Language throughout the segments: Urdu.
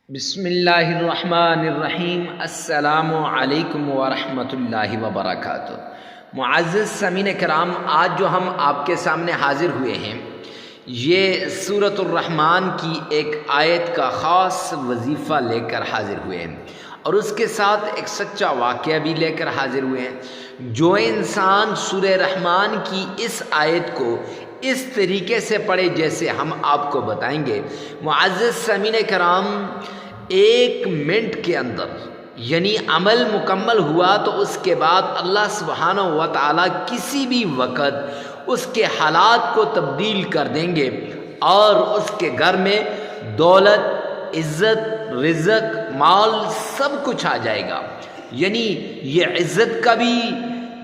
بسم اللہ الرحمن الرحیم۔ السلام علیکم ورحمۃ اللہ وبرکاتہ۔ معزز سامعین کرام، آج جو ہم آپ کے سامنے حاضر ہوئے ہیں یہ سورۃ الرحمن کی ایک آیت کا خاص وظیفہ لے کر حاضر ہوئے ہیں، اور اس کے ساتھ ایک سچا واقعہ بھی لے کر حاضر ہوئے ہیں۔ جو انسان سورہ رحمان کی اس آیت کو اس طریقے سے پڑھے جیسے ہم آپ کو بتائیں گے، معزز سامعین کرام، 1 منٹ کے اندر یعنی عمل مکمل ہوا تو اس کے بعد اللہ سبحانہ و تعالیٰ کسی بھی وقت اس کے حالات کو تبدیل کر دیں گے، اور اس کے گھر میں دولت، عزت، رزق، مال سب کچھ آ جائے گا۔ یعنی یہ عزت کا بھی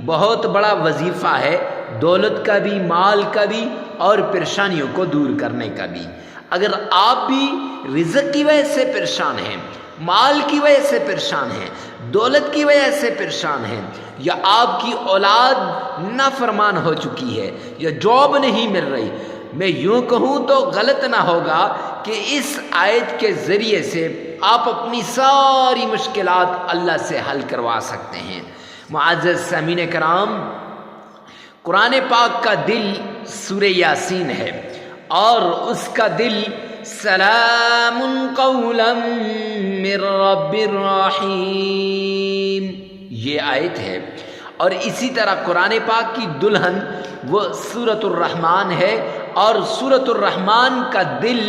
بہت بڑا وظیفہ ہے، دولت کا بھی، مال کا بھی، اور پریشانیوں کو دور کرنے کا بھی۔ اگر آپ بھی رزق کی وجہ سے پریشان ہیں، مال کی وجہ سے پریشان ہیں، دولت کی وجہ سے پریشان ہیں، یا آپ کی اولاد نافرمان ہو چکی ہے، یا جاب نہیں مل رہی، میں یوں کہوں تو غلط نہ ہوگا کہ اس آیت کے ذریعے سے آپ اپنی ساری مشکلات اللہ سے حل کروا سکتے ہیں۔ معزز سامعین کرام، قرآن پاک کا دل سورہ یاسین ہے، اور اس کا دل سلام قولا من رب الرحیم یہ آیت ہے، اور اسی طرح قرآن پاک کی دلہن وہ سورۃ الرحمن ہے، اور سورۃ الرحمن کا دل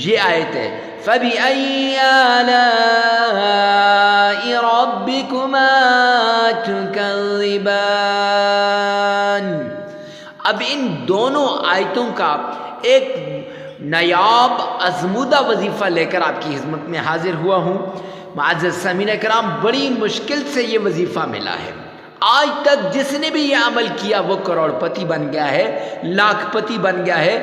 یہ آیت ہے، فَبِأَيِّ آلَاءِ رَبِّكُمَا تُكَذِّبَانِ۔ اب ان دونوں آیتوں کا ایک نایاب ازمودہ وظیفہ لے کر آپ کی خدمت میں حاضر ہوا ہوں۔ معزز سامعین کرام، بڑی مشکل سے یہ وظیفہ ملا ہے۔ آج تک جس نے بھی یہ عمل کیا وہ کروڑ پتی بن گیا ہے، لاکھ پتی بن گیا ہے،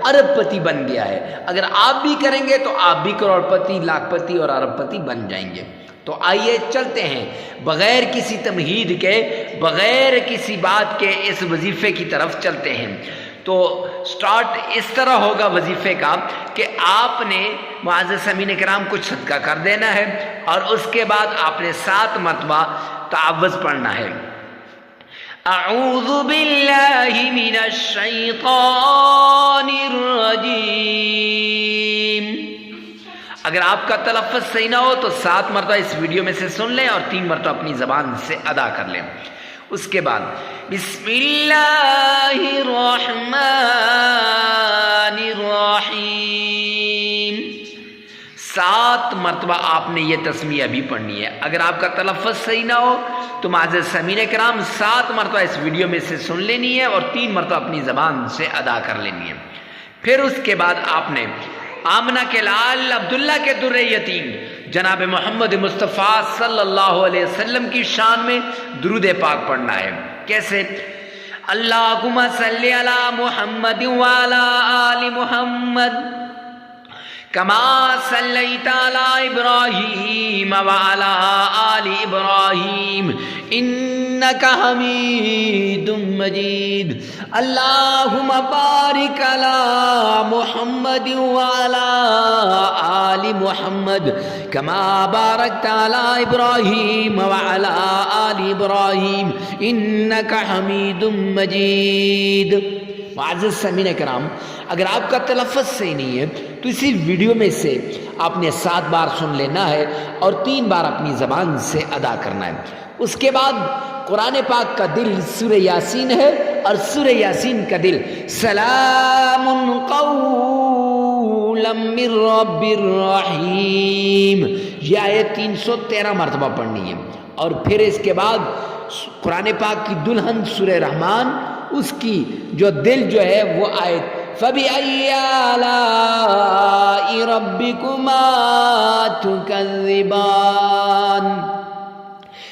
ارب پتی بن گیا ہے۔ اگر آپ بھی کریں گے تو آپ بھی کروڑ پتی، لاکھ پتی اور ارب پتی بن جائیں گے۔ تو آئیے چلتے ہیں، بغیر کسی تمہید کے، بغیر کسی بات کے اس وظیفے کی طرف چلتے ہیں۔ تو سٹارٹ اس طرح ہوگا وظیفے کا کہ آپ نے معزز سامعین کرام کچھ صدقہ کر دینا ہے، اور اس کے بعد آپ نے 7 مرتبہ تعوذ پڑھنا ہے۔ اعوذ باللہ من الشیطان الرجیم۔ اگر آپ کا تلفظ صحیح نہ ہو تو 7 مرتبہ اس ویڈیو میں سے سن لیں، اور 3 مرتبہ اپنی زبان سے ادا کر لیں۔ اس کے بعد بسم اللہ الرحمن الرحیم 7 مرتبہ آپ نے یہ تسمیہ بھی پڑھنی ہے۔ اگر آپ کا تلفظ صحیح نہ ہو تو معزز سامعین کرام 7 مرتبہ اس ویڈیو میں سے سن لینی ہے، اور 3 مرتبہ اپنی زبان سے ادا کر لینی ہے۔ پھر اس کے بعد آپ نے آمنہ کے لال عبداللہ کے در یتیم جناب محمد مصطفیٰ صلی اللہ علیہ وسلم کی شان میں درود پاک پڑھنا ہے۔ کیسے؟ اللہم صلی علی محمد وعلی آل محمد کما صلیت علی ابراہیم وعلی آل ابراہیم انک حمید مجید۔ اللہم بارک علی محمد وعلی آل محمد کما بارکت علی ابراہیم وعلی آل ابراہیم انک حمید مجید۔ معزز سامعین کرام، اگر آپ کا تلفظ صحیح نہیں ہے تو اسی ویڈیو میں سے آپ نے 7 بار سن لینا ہے، اور 3 بار اپنی زبان سے ادا کرنا ہے۔ اس کے بعد قرآن پاک کا دل سورہ یاسین ہے، اور سورہ یاسین کا دل سلام قولا من رب الرحیم یہ آیت 313 مرتبہ پڑھنی ہے۔ اور پھر اس کے بعد قرآن پاک کی دلہن سورہ رحمان، اس کی جو دل جو ہے وہ آیت فَبِأَيِّ آلَاءِ رَبِّكُمَا تُكَذِّبَانِ۔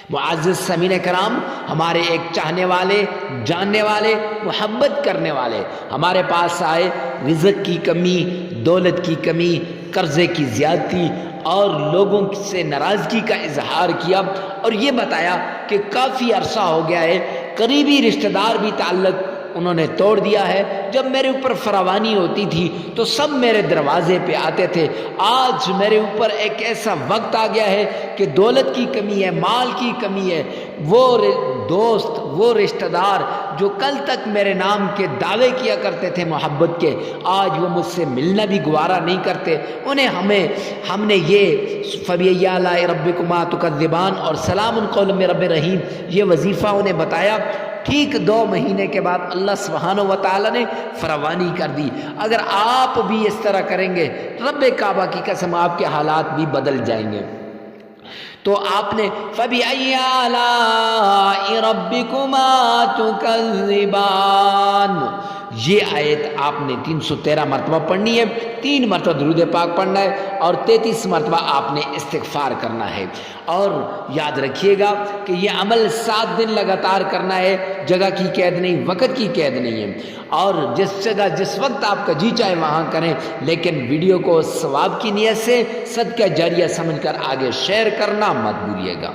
معزز سامعین کرام، ہمارے ایک چاہنے والے، جاننے والے، محبت کرنے والے ہمارے پاس آئے، رزق کی کمی، دولت کی کمی، قرضے کی زیادتی اور لوگوں سے ناراضگی کا اظہار کیا، اور یہ بتایا کہ کافی عرصہ ہو گیا ہے، قریبی رشتہ دار بھی تعلق انہوں نے توڑ دیا ہے۔ جب میرے اوپر فراوانی ہوتی تھی تو سب میرے دروازے پہ آتے تھے، آج میرے اوپر ایک ایسا وقت آ گیا ہے کہ دولت کی کمی ہے، مال کی کمی ہے، وہ دوست، وہ رشتہ دار جو کل تک میرے نام کے دعوے کیا کرتے تھے محبت کے، آج وہ مجھ سے ملنا بھی گوارا نہیں کرتے۔ انہیں ہم نے یہ فَبِأَيِّ آلَاءِ رَبِّكُمَا تُكَذِّبَانِ اور سلام قول من رب رحیم یہ وظیفہ انہیں بتایا۔ ٹھیک 2 مہینے کے بعد اللہ سبحانہ و تعالیٰ نے فراوانی کر دی۔ اگر آپ بھی اس طرح کریں گے، رب کعبہ کی قسم آپ کے حالات بھی بدل جائیں گے۔ تو آپ نے فَبِأَيِّ آلَاءِ رَبِّكُمَا تُكَذِّبَانِ یہ آیت آپ نے 313 مرتبہ پڑھنی ہے، 3 مرتبہ درود پاک پڑھنا ہے اور 33 مرتبہ آپ نے استغفار کرنا ہے۔ اور یاد رکھیے گا کہ یہ عمل 7 دن لگاتار کرنا ہے، جگہ کی قید نہیں، وقت کی قید نہیں ہے، اور جس جگہ جس وقت آپ کا جی چاہے وہاں کریں، لیکن ویڈیو کو ثواب کی نیت سے صدقہ جاریہ سمجھ کر آگے شیئر کرنا مت بھولیے گا۔